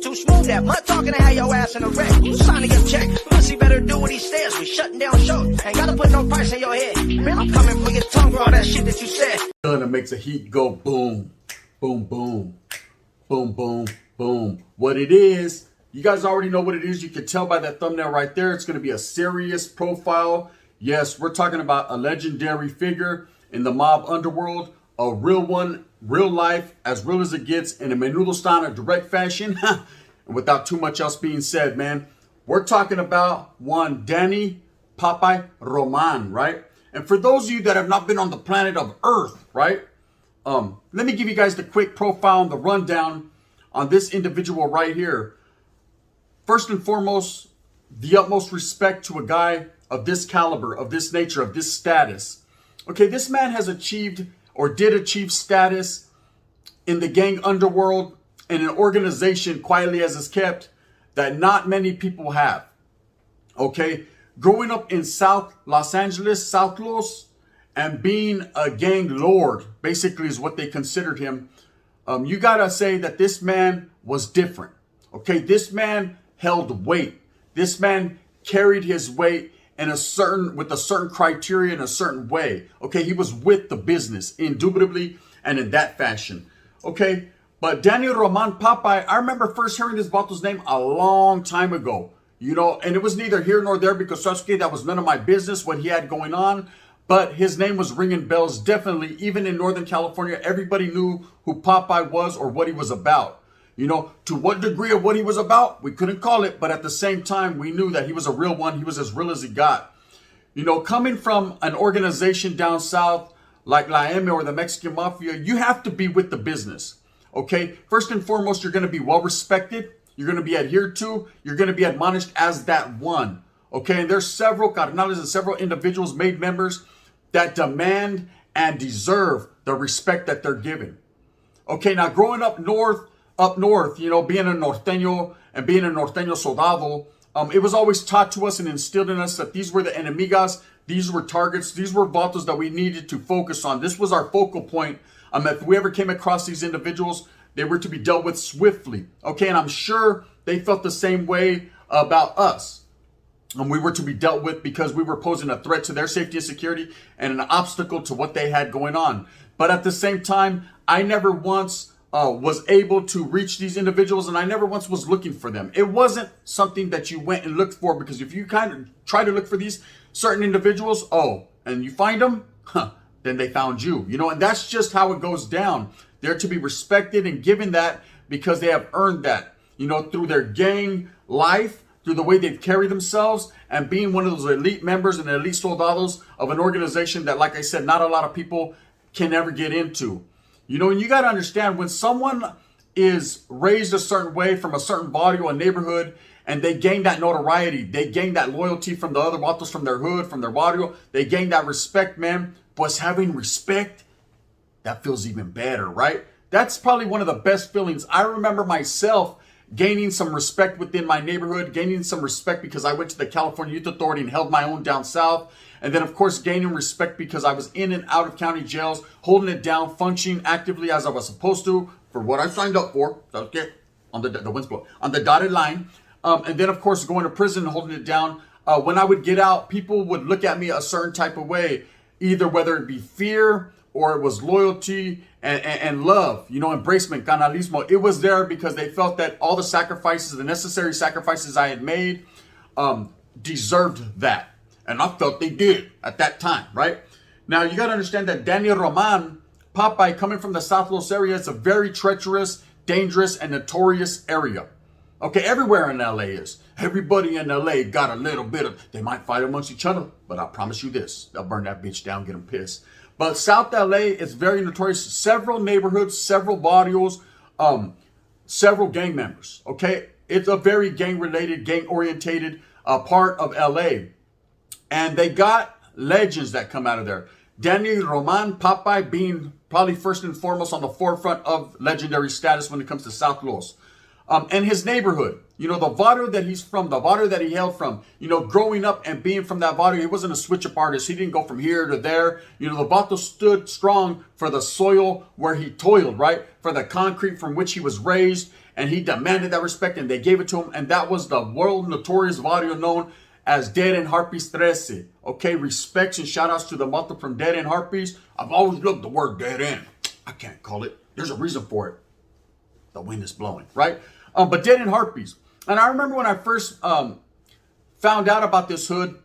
too smooth, that mud talking to have your ass in a wreck. Who's signing your check? Pussy better do what he says. We shutting down shows. Ain't gotta put no price in your head. Man, I'm coming for your tongue for all that shit that you said. It makes the heat go boom, boom, boom, boom, boom, boom. What it is, you guys already know what it is. You can tell by that thumbnail right there. It's going to be a serious profile. Yes, we're talking about a legendary figure in the mob underworld, a real one, real life, as real as it gets, in a menudo style, direct fashion. And without too much else being said, man, we're talking about one Danny Popeye Roman, right? And for those of you that have not been on the planet of Earth, right? Let me give you guys the quick profile and the rundown on this individual right here. First and foremost, the utmost respect to a guy of this caliber, of this nature, of this status. Okay, this man has achieved or did achieve status in the gang underworld in an organization, quietly as is kept, that not many people have. Okay, growing up in South Los Angeles, South Los, and being a gang lord, basically is what they considered him. You gotta say that this man was different. Okay, this man held weight. This man carried his weight with a certain criteria in a certain way. Okay, he was with the business, indubitably, and in that fashion. Okay, but Daniel Roman Popeye, I remember first hearing this Vato's name a long time ago. You know, and it was neither here nor there because Sasuke, that was none of my business what he had going on. But his name was ringing bells, definitely. Even in Northern California, everybody knew who Popeye was or what he was about. You know, to what degree of what he was about, we couldn't call it. But at the same time, we knew that he was a real one. He was as real as he got. You know, coming from an organization down south like La M or the Mexican Mafia, you have to be with the business. Okay, first and foremost, you're going to be well respected. You're going to be adhered to. You're going to be admonished as that one. Okay, and there's several carnales and several individuals made members that demand and deserve the respect that they're given. Okay, now growing up north, you know, being a norteño and being a norteño soldado, it was always taught to us and instilled in us that these were the enemigas, these were targets, these were vatos that we needed to focus on. This was our focal point. If we ever came across these individuals, they were to be dealt with swiftly. Okay, and I'm sure they felt the same way about us. And we were to be dealt with because we were posing a threat to their safety and security and an obstacle to what they had going on. But at the same time, I never once was able to reach these individuals, and I never once was looking for them. It wasn't something that you went and looked for, because if you kind of try to look for these certain individuals, and you find them, then they found you. You know, and that's just how it goes down. They're to be respected and given that because they have earned that, you know, through their gang life, through the way they've carried themselves, and being one of those elite members and elite soldados of an organization that, like I said, not a lot of people can ever get into. You know, and you got to understand, when someone is raised a certain way from a certain barrio, a neighborhood, and they gain that notoriety, they gain that loyalty from the other vatos from their hood, from their barrio, they gain that respect, man. But having respect, that feels even better, right? That's probably one of the best feelings. I remember myself gaining some respect within my neighborhood, gaining some respect because I went to the California Youth Authority and held my own down south. And then, of course, gaining respect because I was in and out of county jails, holding it down, functioning actively as I was supposed to for what I signed up for. Okay, on the wind's blowing, on the dotted line. And then, of course, going to prison and holding it down. When I would get out, people would look at me a certain type of way, either whether it be fear or it was loyalty and love, you know, embracement, canalismo. It was there because they felt that all the sacrifices, the necessary sacrifices I had made, deserved that. And I felt they did at that time, right? Now, you got to understand that Daniel Roman Popeye, coming from the South Los area, is a very treacherous, dangerous, and notorious area. Okay, everywhere in LA is. Everybody in LA got a little bit of, they might fight amongst each other, but I promise you this, they'll burn that bitch down, get them pissed. But South LA is very notorious. Several neighborhoods, several barrios, several gang members. Okay, it's a very gang-related, gang-orientated part of LA. And they got legends that come out of there. Daniel Roman Popeye being probably first and foremost on the forefront of legendary status when it comes to South Los. And his neighborhood, you know, the barrio that he's from, the barrio that he hailed from, you know, growing up and being from that barrio, he wasn't a switch-up artist. He didn't go from here to there. You know, the vato stood strong for the soil where he toiled, right? For the concrete from which he was raised. and he demanded that respect, and they gave it to him, and that was the world notorious vato known as Dead End Harpies 13. Okay, respects and shout outs to the mother from Dead End Harpies. I've always loved the word dead end. I can't call it. There's a reason for it. The wind is blowing, right? But Dead End Harpies. And I remember when I first found out about this hood,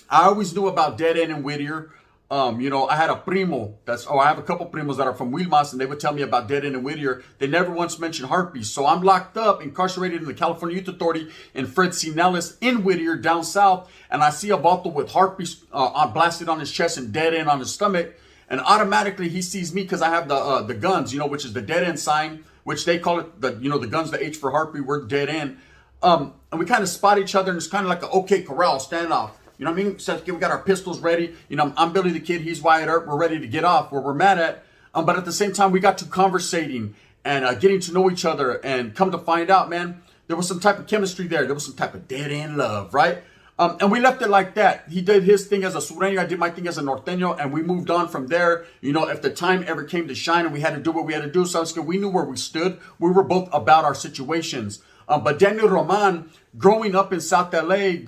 I always knew about Dead End and Whittier. I had a primo I have a couple primos that are from Wilmas, and they would tell me about Dead End and Whittier. They never once mentioned Harpies. So I'm locked up, incarcerated in the California Youth Authority in Fred C. Nellis in Whittier down south. And I see a vato with Harpies blasted on his chest and Dead End on his stomach. And automatically he sees me because I have the guns, which is the Dead End sign, which they call it, the guns, the H for Harpy, we're Dead End. And we kind of spot each other, and it's kind of like an OK Corral standoff. You know what I mean? So we got our pistols ready. I'm Billy the Kid. He's Wyatt Earp. We're ready to get off where we're mad at. But at the same time, we got to conversating and getting to know each other. And come to find out, man, there was some type of chemistry there. There was some type of dead end love, right? And we left it like that. He did his thing as a sureño. I did my thing as a norteño. And we moved on from there. If the time ever came to shine and we had to do what we had to do, so we knew where we stood. We were both about our situations. But Daniel Roman, growing up in South LA,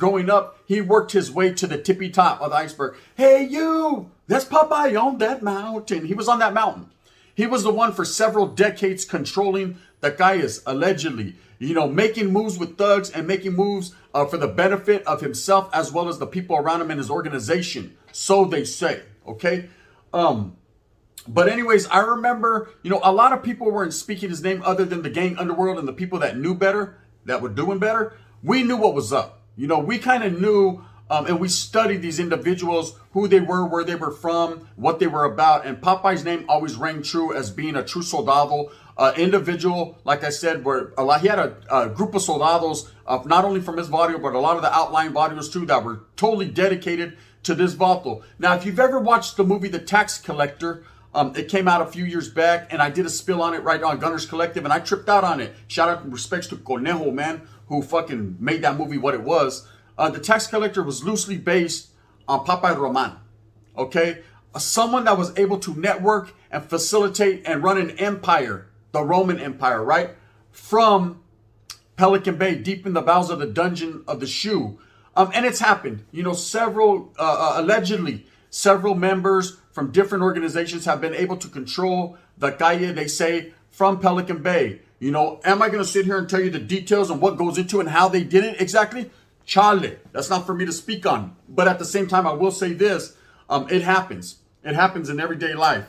he worked his way to the tippy top of the iceberg. Hey, you, that's Popeye on that mountain. He was on that mountain. He was the one for several decades controlling. The guy is allegedly, making moves with thugs and making moves for the benefit of himself as well as the people around him and his organization. So they say, okay? But anyways, I remember, a lot of people weren't speaking his name other than the gang underworld and the people that knew better, that were doing better. We knew what was up. We kind of knew, and we studied these individuals, who they were, where they were from, what they were about. And Popeye's name always rang true as being a true soldado, individual, like I said, he had a group of soldados, not only from his barrio, but a lot of the outlying barrios too, that were totally dedicated to this vato. Now, if you've ever watched the movie The Tax Collector, it came out a few years back, and I did a spill on it right on Gunners Collective, and I tripped out on it. Shout out and respects to Conejo, man, who fucking made that movie what it was. The Tax Collector was loosely based on Popeye Roman, okay? Someone that was able to network and facilitate and run an empire, the Roman Empire, right? From Pelican Bay, deep in the bowels of the dungeon of the shoe. And it's happened. Allegedly, several members from different organizations have been able to control the calle, they say, from Pelican Bay. Am I going to sit here and tell you the details on what goes into it and how they did it exactly? Chale. That's not for me to speak on. But at the same time, I will say this. It happens. It happens in everyday life.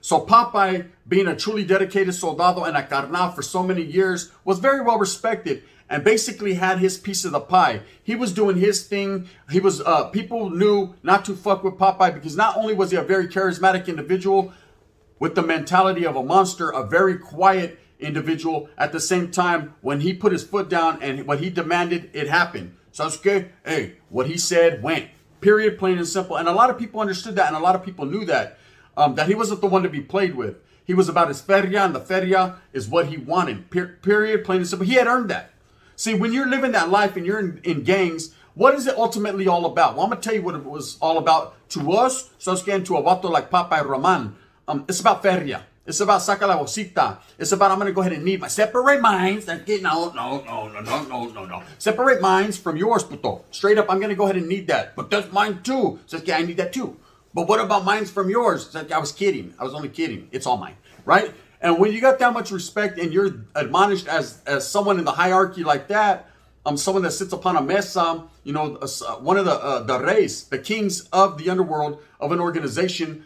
So Popeye, being a truly dedicated soldado and a carnal for so many years, was very well respected and basically had his piece of the pie. He was doing his thing. People knew not to fuck with Popeye because not only was he a very charismatic individual with the mentality of a monster, a very quiet individual, at the same time, when he put his foot down and what he demanded, it happened. Sasuke, hey, what he said went. Period, plain and simple. And a lot of people understood that, and a lot of people knew that he wasn't the one to be played with. He was about his feria, and the feria is what he wanted. Period, plain and simple. He had earned that. See, when you're living that life and you're in gangs, what is it ultimately all about? Well, I'm going to tell you what it was all about to us, Sasuke, and to a vato like Popeye Roman. It's about feria. It's about saca la bolsita. It's about, I'm going to go ahead and need my separate minds. No. Separate minds from yours, puto. Straight up, I'm going to go ahead and need that. But that's mine too. Sasuke, I need that too. But what about minds from yours? Sasuke, I was kidding. I was only kidding. It's all mine, right? And when you got that much respect and you're admonished as someone in the hierarchy like that, someone that sits upon a mesa, one of the race, the kings of the underworld of an organization,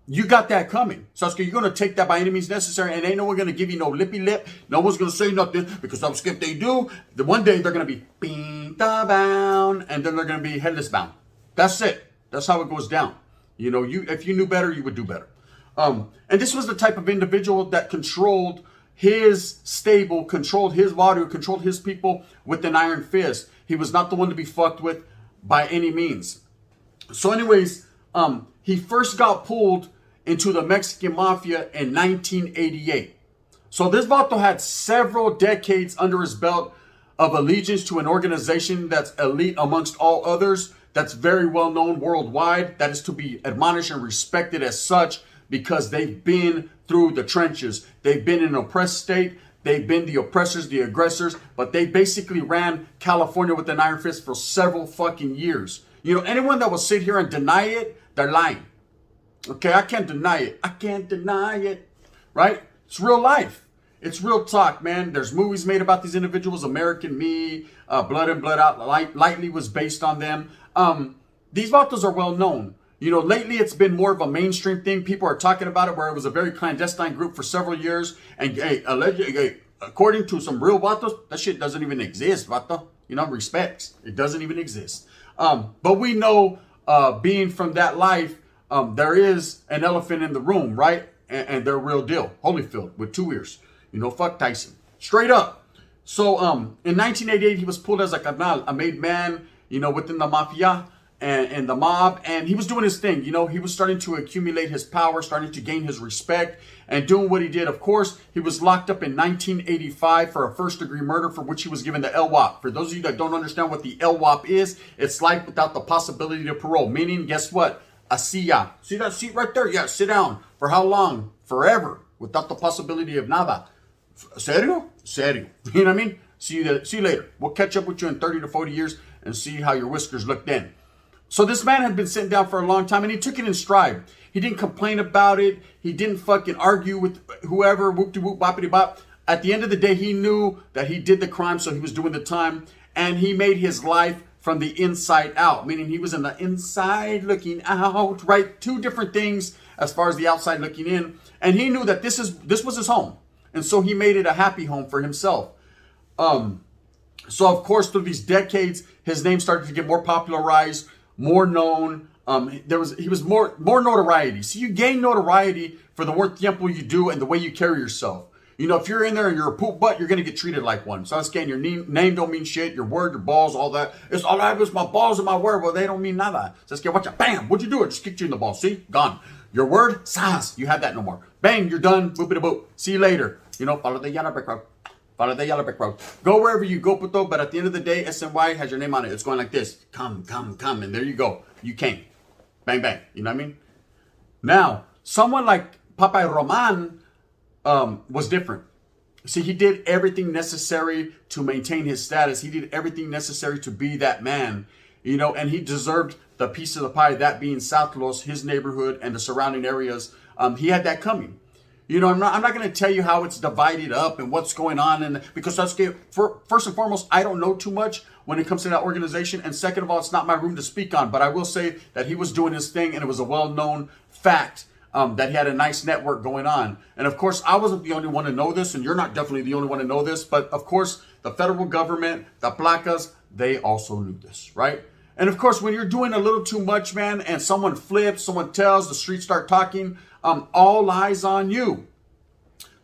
you got that coming. Sasuke, you're going to take that by any means necessary, and ain't no one going to give you no lippy lip. No one's going to say nothing, because Sasuke, if they do, then one day they're going to be pinta bound, and then they're going to be headless bound. That's it. That's how it goes down. If you knew better, you would do better. And this was the type of individual that controlled his stable, controlled his barrio, controlled his people with an iron fist. He was not the one to be fucked with by any means. So anyways, he first got pulled into the Mexican Mafia in 1988. So this vato had several decades under his belt of allegiance to an organization that's elite amongst all others, that's very well known worldwide, that is to be admonished and respected as such, because they've been through the trenches. They've been in an oppressed state. They've been the oppressors, the aggressors, but they basically ran California with an iron fist for several fucking years. You know, anyone that will sit here and deny it, they're lying. Okay, I can't deny it. I can't deny it. Right? It's real life. It's real talk, man. There's movies made about these individuals. American Me, Blood In, Blood Out, lightly was based on them. These vatos are well known. You know, lately it's been more of a mainstream thing. People are talking about it, where it was a very clandestine group for several years. And allegedly, according to some real vatos, that shit doesn't even exist, vato. You know, respects. It doesn't even exist. But we know, being from that life, there is an elephant in the room, right? And they're real deal. Holyfield with 2 ears. You know, fuck Tyson. Straight up. So in 1988, he was pulled as a carnal, a made man, you know, within the mafia and the mob. And he was doing his thing. You know, he was starting to accumulate his power, starting to gain his respect, and doing what he did. Of course, he was locked up in 1985 for a first-degree murder, for which he was given the LWOP. For those of you that don't understand what the LWOP is, it's life without the possibility of parole. Meaning, guess what? A silla. See that seat right there? Yeah, sit down. For how long? Forever. Without the possibility of nada. Serio? Serio. You know what I mean? See you later. We'll catch up with you in 30 to 40 years and see how your whiskers look then. So this man had been sitting down for a long time, and he took it in stride. He didn't complain about it. He didn't fucking argue with whoever. Whoop-de-whoop, boppity-bop. At the end of the day, he knew that he did the crime, so he was doing the time. And he made his life from the inside out. Meaning he was in the inside looking out, right? Two different things as far as the outside looking in. And he knew that this was his home. And so he made it a happy home for himself. So of course, through these decades, his name started to get more popularized, more known. He was more notoriety. See, you gain notoriety for the more tiempo you do and the way you carry yourself. You know, if you're in there and you're a poop butt, you're going to get treated like one. So that's getting your name don't mean shit. Your word, your balls, all that. It's all I have is my balls and my word. Well, they don't mean nada. So let's get watch out. Bam. What'd you do? I just kicked you in the balls. See? Gone. Your word, sas. You have that no more. Bang. You're done. Boop it a boop. See you later. You know, follow the yellow brick road. Follow the yellow brick road. Go wherever you go, puto. But at the end of the day, SNY has your name on it. It's going like this. Come. And there you go. You came. Bang, bang. You know what I mean? Now, someone like Popeye Roman was different. See, he did everything necessary to maintain his status. He did everything necessary to be that man, you know, and he deserved the piece of the pie, that being South Los, his neighborhood, and the surrounding areas. He had that coming. You know, I'm not going to tell you how it's divided up and what's going on. And because first and foremost, I don't know too much when it comes to that organization. And second of all, it's not my room to speak on. But I will say that he was doing his thing, and it was a well-known fact that he had a nice network going on. And of course, I wasn't the only one to know this, and you're not definitely the only one to know this. But of course, the federal government, the placas, they also knew this, right? And of course, when you're doing a little too much, man, and someone flips, someone tells, the streets start talking, all eyes on you.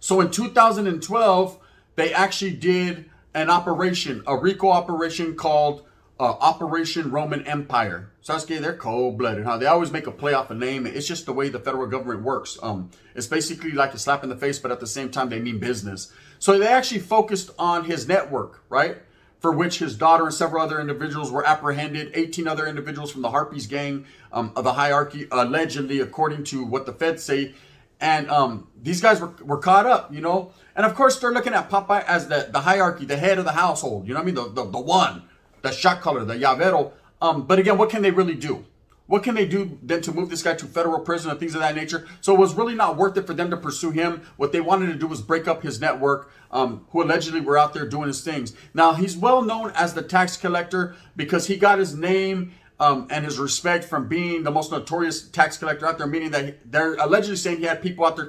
So in 2012, they actually did an operation, a RICO operation called Operation Roman Empire. Sasuke, they're cold-blooded, huh? They always make a play off a name. It's just the way the federal government works. It's basically like a slap in the face, but at the same time, they mean business. So they actually focused on his network, right? For which his daughter and several other individuals were apprehended. 18 other individuals from the Harpies gang of the hierarchy, allegedly, according to what the feds say. And these guys were caught up, you know? And of course, they're looking at Popeye as the hierarchy, the head of the household. You know what I mean? The one, the shot caller, the llavero. But again, what can they really do? What can they do then to move this guy to federal prison and things of that nature? So it was really not worth it for them to pursue him. What they wanted to do was break up his network, who allegedly were out there doing his things. Now, he's well known as the tax collector because he got his name and his respect from being the most notorious tax collector out there, meaning that they're allegedly saying he had people out there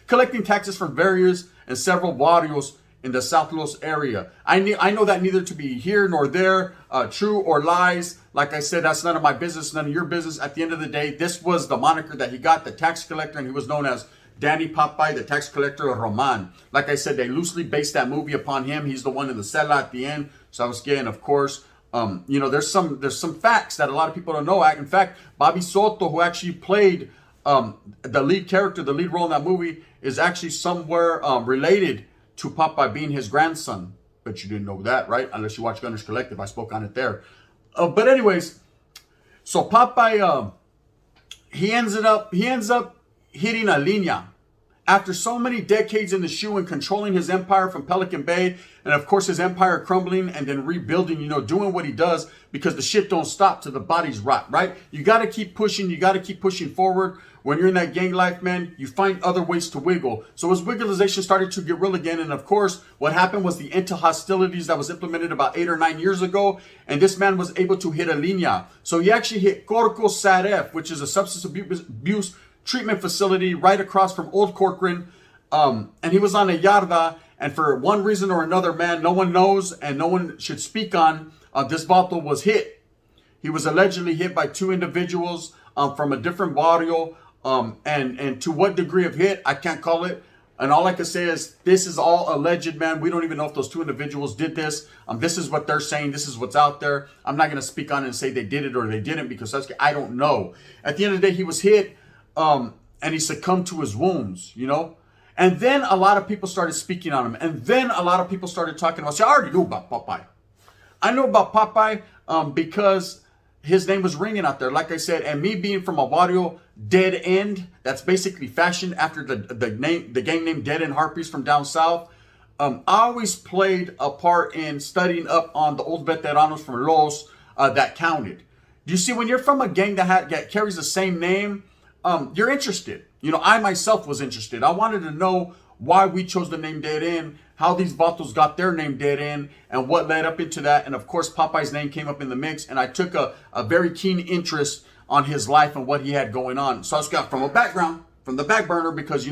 collecting taxes from various and several barrios in the South Los area. I know that neither to be here nor there, true or lies. Like I said, that's none of my business, none of your business. At the end of the day, this was the moniker that he got, the tax collector, and he was known as Danny Popeye, the tax collector of Roman. Like I said, they loosely based that movie upon him. He's the one in the cellar at the end. So I was getting, of course, you know, there's some facts that a lot of people don't know. In fact, Bobby Soto, who actually played the lead character, the lead role in that movie, is actually somewhere related to Popeye, being his grandson. But you didn't know that, right? Unless you watch Gunners Collective. I spoke on it there. But anyways, so Popeye, he ends up hitting a linea. After so many decades in the shoe and controlling his empire from Pelican Bay, and of course his empire crumbling and then rebuilding, doing what he does because the shit don't stop till the bodies rot, right? You got to keep pushing. You got to keep pushing forward. When you're in that gang life, man, you find other ways to wiggle. So his wigglization started to get real again. And of course, what happened was the end to hostilities that was implemented about 8 or 9 years ago. And this man was able to hit a linea. So he actually hit Corco Saref, which is a substance abuse treatment facility right across from Old Corcoran. And he was on a yarda. And for one reason or another, man, no one knows and no one should speak on, this vato was hit. He was allegedly hit by 2 individuals from a different barrio. And to what degree of hit, I can't call it. And all I can say is this is all alleged, man. We don't even know if those 2 individuals did this. This is what they're saying. This is what's out there. I'm not going to speak on it and say they did it or they didn't because I don't know. At the end of the day, he was hit and he succumbed to his wounds, And then a lot of people started speaking on him. And then a lot of people started talking about, I already knew about Popeye. I know about Popeye because his name was ringing out there, like I said, and me being from a barrio dead end, that's basically fashioned after the gang name Dead End Harpies from down south. I always played a part in studying up on the old veteranos from Los that counted. Do you see, when you're from a gang that carries the same name, you're interested. I myself was interested. I wanted to know why we chose the name Dead End, how these vatos got their name Dead End, and what led up into that. And of course, Popeye's name came up in the mix, and I took a very keen interest on his life and what he had going on. So I was got from the back burner, because,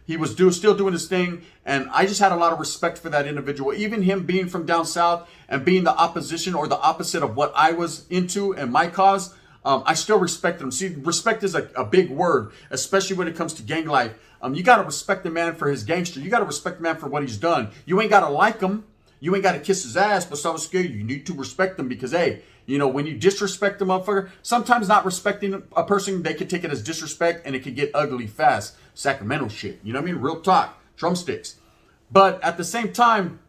he was still doing his thing. And I just had a lot of respect for that individual. Even him being from down south and being the opposition or the opposite of what I was into and my cause, I still respect him. See, respect is a big word, especially when it comes to gang life. You got to respect the man for his gangster. You got to respect the man for what he's done. You ain't got to like him. You ain't got to kiss his ass, but so scared. You need to respect him because, hey, when you disrespect the motherfucker, sometimes not respecting a person, they could take it as disrespect and it could get ugly fast. Sacramento shit. You know what I mean? Real talk. Drumsticks. But at the same time,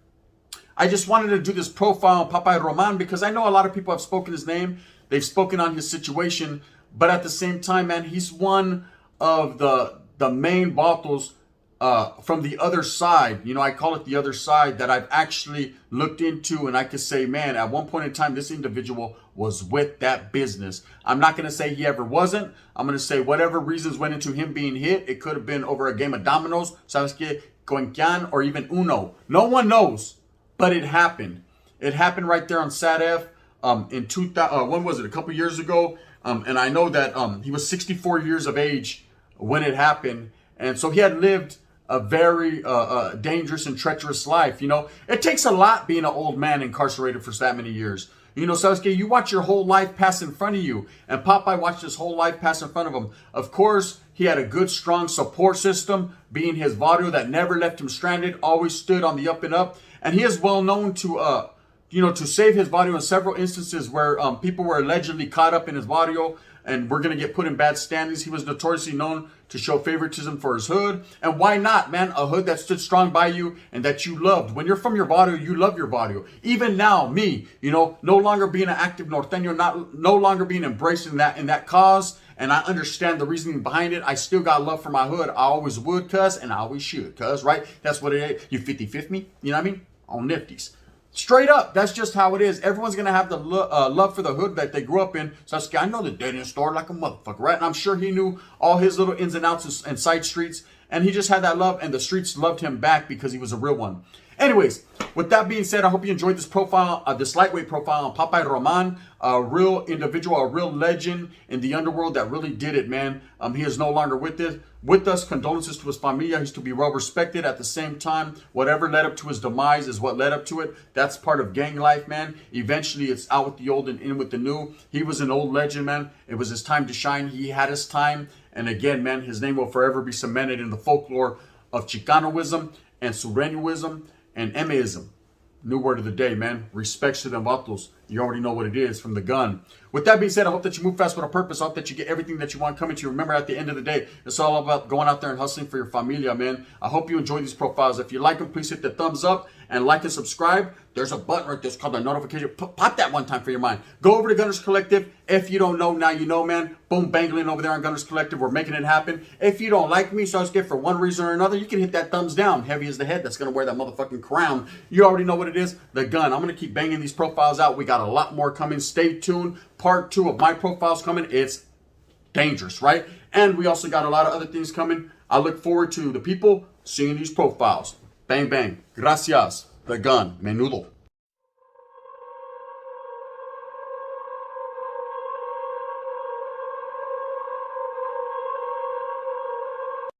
I just wanted to do this profile on Popeye Roman because I know a lot of people have spoken his name. They've spoken on his situation. But at the same time, man, he's one of the main vatos from the other side. I call it the other side that I've actually looked into, and I could say, man, at one point in time, this individual was with that business. I'm not going to say he ever wasn't. I'm going to say whatever reasons went into him being hit. It could have been over a game of dominoes, sabes que, Coenquian, or even Uno. No one knows, but it happened. It happened right there on SADF in 2000. When was it? A couple years ago. And I know that he was 64 years of age when it happened. And so he had lived a very dangerous and treacherous life. It takes a lot being an old man incarcerated for that many years. Sasuke, you watch your whole life pass in front of you. And Popeye watched his whole life pass in front of him. Of course, he had a good, strong support system, being his barrio that never left him stranded, always stood on the up and up. And he is well known to, to save his barrio in several instances where people were allegedly caught up in his barrio and we're going to get put in bad standings. He was notoriously known to show favoritism for his hood. And why not, man? A hood that stood strong by you and that you loved. When you're from your barrio, you love your barrio. Even now, me, no longer being an active norteño, no longer being embraced in that cause. And I understand the reasoning behind it. I still got love for my hood. I always would, cuz, and I always should, cuz, right? That's what it is. You 50-50 me? You know what I mean? On nifties. Straight up, that's just how it is. Everyone's going to have the love for the hood that they grew up in. So I know the Dead End store like a motherfucker, right? And I'm sure he knew all his little ins and outs and side streets. And he just had that love, and the streets loved him back because he was a real one. Anyways, with that being said, I hope you enjoyed this profile, this lightweight profile on Popeye Roman, a real individual, a real legend in the underworld that really did it, man. He is no longer with us. Condolences to his familia. He's to be well respected. At the same time, whatever led up to his demise is what led up to it. That's part of gang life, man. Eventually, it's out with the old and in with the new. He was an old legend, man. It was his time to shine. He had his time. And again, man, his name will forever be cemented in the folklore of Chicanoism and Sureñoism and Emeism. New word of the day, man. Respects to them vatos. You already know what it is from the gun. With that being said, I hope that you move fast with a purpose. I hope that you get everything that you want coming to you. Remember, at the end of the day, it's all about going out there and hustling for your familia, man. I hope you enjoy these profiles. If you like them, please hit the thumbs up and like and subscribe. There's a button right there. It's called the notification. Pop that one time for your mind. Go over to Gunners Collective. If you don't know, now you know, man. Boom, bangling over there on Gunners Collective. We're making it happen. If you don't like me, so I get for one reason or another, you can hit that thumbs down. Heavy as the head that's going to wear that motherfucking crown. You already know what it is. The gun. I'm going to keep banging these profiles out. We got a lot more coming. Stay tuned. Part 2 of my profiles coming. It's dangerous, right? And we also got a lot of other things coming. I look forward to the people seeing these profiles. Bang, bang. Gracias. The gun. Menudo.